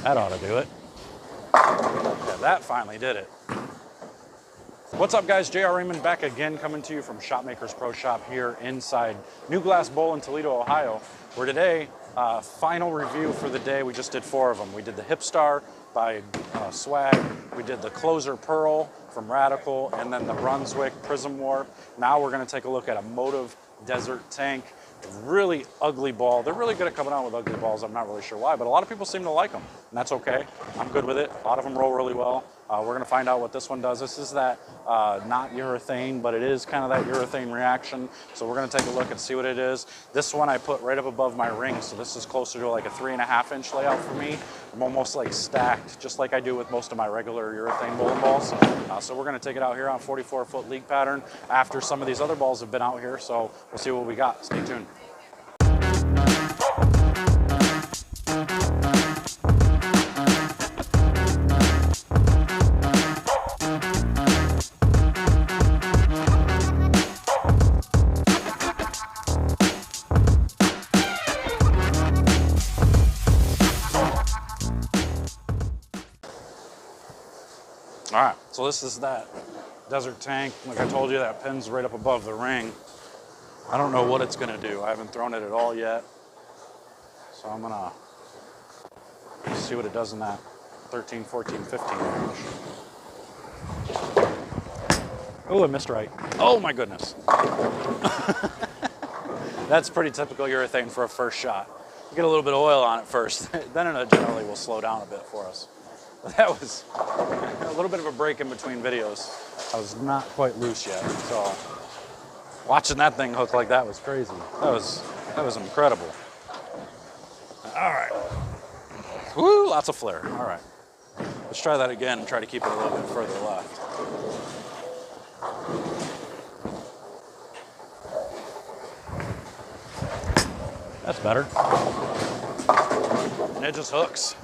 That ought to do it. Yeah, that finally did it. What's up, guys? JR Raymond back again, coming to you from Shopmakers Pro Shop here inside New Glass Bowl in Toledo, Ohio, where today, final review for the day. We just did 4 of them. We did the Hip Star by Swag, we did the Closer Pearl from Radical, and then the Brunswick Prism Warp. Now we're going to take a look at a Motiv Desert Tank. Really ugly ball. They're really good at coming out with ugly balls. I'm not really sure why, but a lot of people seem to like them, and that's okay. I'm good with it. A lot of them roll really well. We're going to find out what this one does. This is that not urethane, but it is kind of that urethane reaction. So we're going to take a look and see what it is. This one I put right up above my ring, so this is closer to like a 3.5-inch layout for me. I'm almost like stacked, just like I do with most of my regular urethane bowling balls. So we're going to take it out here on 44-foot league pattern after some of these other balls have been out here. So we'll see what we got. Stay tuned. All right, so this is that Desert Tank. Like I told you, that pin's right up above the ring. I don't know what it's gonna do. I haven't thrown it at all yet. So I'm gonna see what it does in that 13, 14, 15 range. Oh, I missed right. Oh my goodness. That's pretty typical urethane for a first shot. You get a little bit of oil on it first, then it generally will slow down a bit for us. That was a little bit of a break in between videos. I was not quite loose yet, so watching that thing hook like that was crazy. That was incredible. All right. Woo, lots of flare. All right. Let's try that again and try to keep it a little bit further left. That's better. And it just hooks.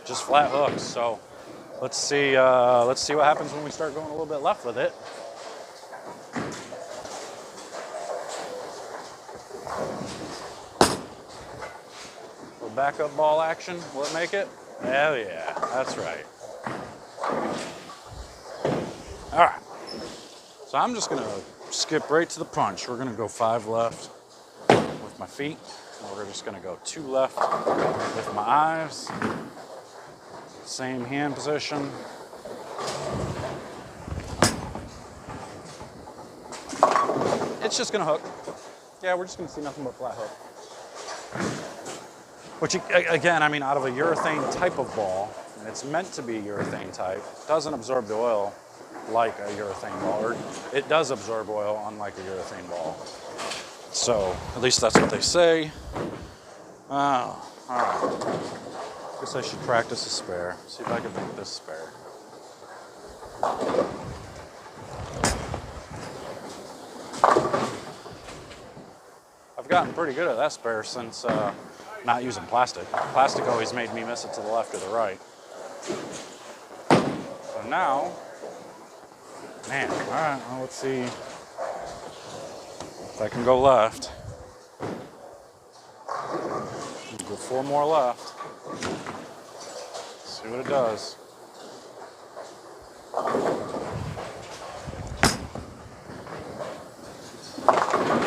Just flat hooks. So let's see what happens when we start going a little bit left with it. A little backup ball action. Will it make it? Hell yeah, that's right. All right. So I'm just gonna skip right to the punch. We're gonna go 5 left with my feet. And we're just gonna go 2 left with my eyes. Same hand position. It's just gonna hook. Yeah, we're just gonna see nothing but flat hook. Which, again, I mean, out of a urethane type of ball, and it's meant to be urethane type, doesn't absorb the oil like a urethane ball, or it does absorb oil unlike a urethane ball. So, at least that's what they say. Oh, all right. Guess I should practice a spare. See if I can make this spare. I've gotten pretty good at that spare since not using plastic. Plastic always made me miss it to the left or the right. So now, man, all right, well, let's see if I can go left. Go 4 more left. See what it does.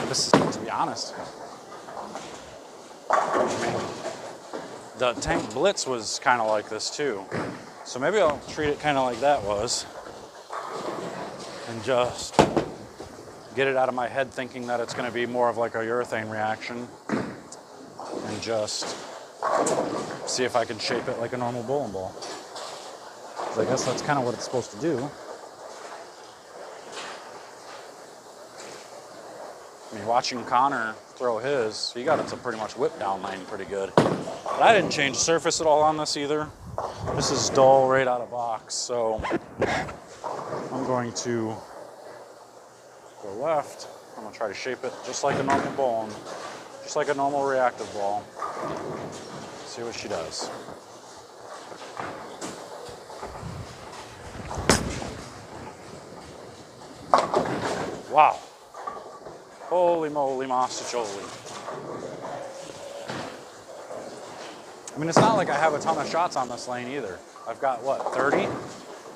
This is, to be honest, I mean, the Tank Blitz was kind of like this too. So maybe I'll treat it kind of like that was and just get it out of my head thinking that it's going to be more of like a urethane reaction and just see if I can shape it like a normal bowling ball. 'Cause I guess that's kind of what it's supposed to do. I mean, watching Connor throw his, he got it to pretty much whip down lane pretty good. But I didn't change the surface at all on this either. This is dull right out of box, so I'm going to go left. I'm gonna try to shape it just like a normal ball, just like a normal reactive ball. See what she does. Wow. Holy moly, masticholi. I mean, it's not like I have a ton of shots on this lane either. I've got, what, 30?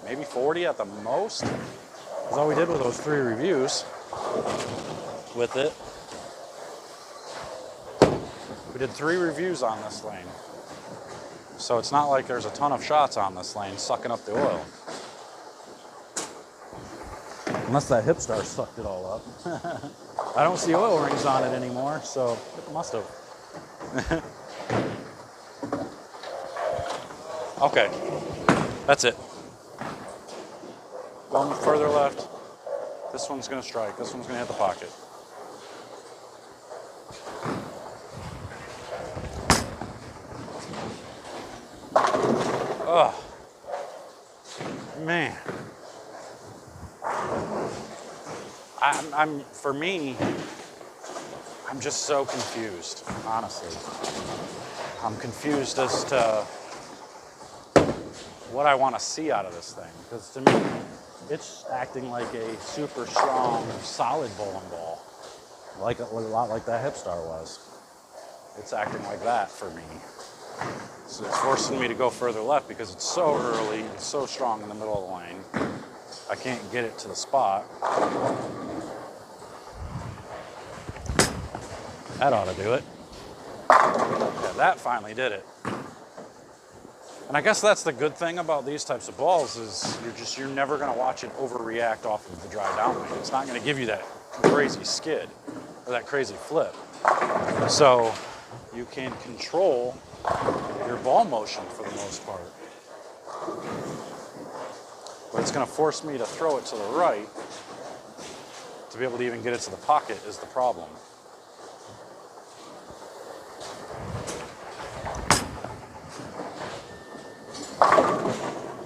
Maybe 40 at the most? That's all we did with those 3 reviews with it. We did 3 reviews on this lane. So it's not like there's a ton of shots on this lane sucking up the oil. Unless that hip star sucked it all up. I don't see oil rings on it anymore, so it must have. Okay, that's it. Going further left. This one's gonna strike. This one's gonna hit the pocket. Oh, man. For me, I'm just so confused, honestly. I'm confused as to what I want to see out of this thing. Because to me, it's acting like a super strong, solid bowling ball. Like a lot like that hip star was. It's acting like that for me. So it's forcing me to go further left because it's so early, it's so strong in the middle of the lane. I can't get it to the spot. That ought to do it. Yeah, that finally did it. And I guess that's the good thing about these types of balls is you're never going to watch it overreact off of the dry downwind. It's not going to give you that crazy skid or that crazy flip. So you can control your ball motion for the most part. But it's going to force me to throw it to the right. To be able to even get it to the pocket is the problem.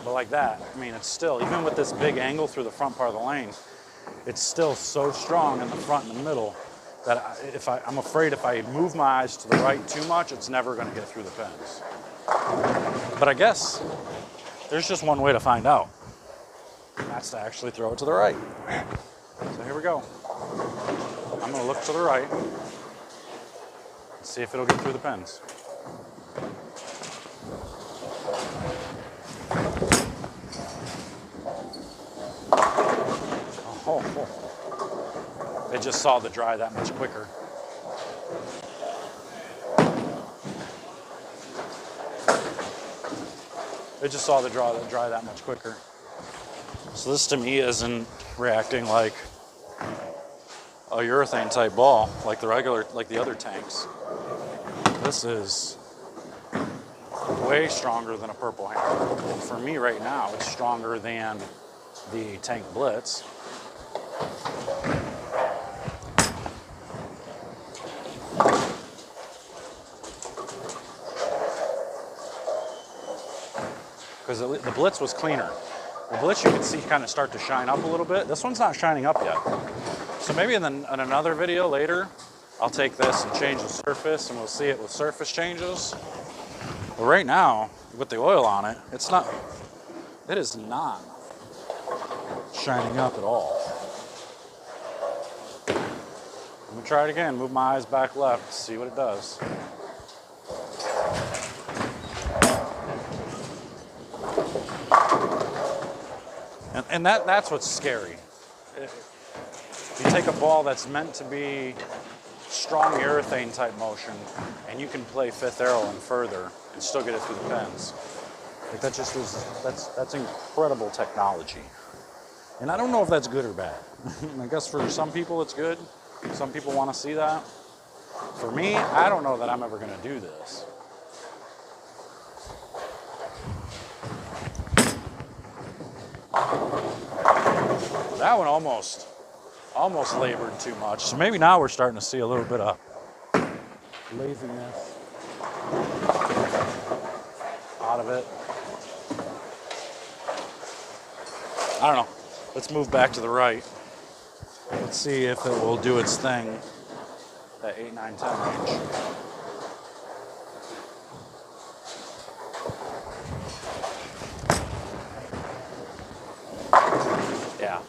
But like that, I mean, it's still, even with this big angle through the front part of the lane, it's still so strong in the front and the middle that I'm afraid if I move my eyes to the right too much, it's never going to get through the pins. But I guess there's just one way to find out. And that's to actually throw it to the right. So here we go. I'm going to look to the right and see if it'll get through the pins. It just saw the dry that much quicker. It just saw the dry that much quicker. So this to me isn't reacting like a urethane type ball, like the other tanks. This is way stronger than a purple hammer. And for me right now, it's stronger than the tank Blitz. Because the Blitz was cleaner. The Blitz you can see kind of start to shine up a little bit. This one's not shining up yet. So maybe in another video later, I'll take this and change the surface and we'll see it with surface changes. But right now, with the oil on it, it is not shining up at all. I'm gonna try it again, move my eyes back left, see what it does. And that's what's scary. You take a ball that's meant to be strong urethane type motion and you can play fifth arrow and further and still get it through the pins. Like that just is, that's incredible technology. And I don't know if that's good or bad. I guess for some people it's good. Some people want to see that. For me, I don't know that I'm ever going to do this. That one almost labored too much. So maybe now we're starting to see a little bit of laziness out of it. I don't know. Let's move back to the right. Let's see if it will do its thing, that 8, 9, 10 range. Yeah,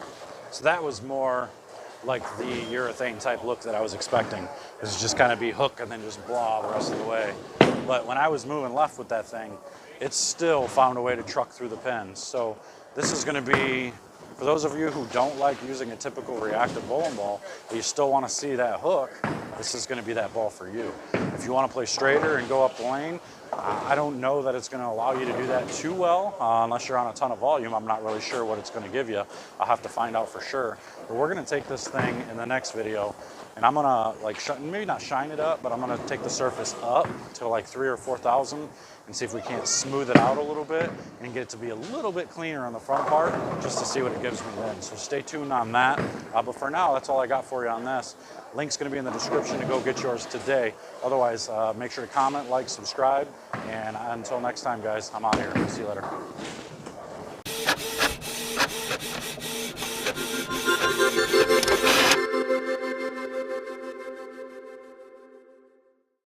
so that was more like the urethane type look that I was expecting. It was just kind of be hook and then just blah the rest of the way. But when I was moving left with that thing, it still found a way to truck through the pins. So this is going to be, for those of you who don't like using a typical reactive bowling ball, but you still want to see that hook, this is going to be that ball for you. If you want to play straighter and go up the lane, I don't know that it's going to allow you to do that too well, unless you're on a ton of volume. I'm not really sure what it's going to give you. I'll have to find out for sure. But we're going to take this thing in the next video, and I'm going to like maybe not shine it up, but I'm going to take the surface up to like 3,000 or 4,000 and see if we can't smooth it out a little bit and get it to be a little bit cleaner on the front part, just to see what it gives me then. So stay tuned on that. But for now, that's all I got for you on this. Link's going to be in the description to go get yours today. Otherwise, make sure to comment, like, subscribe, and until next time, guys, I'm out of here. See you later.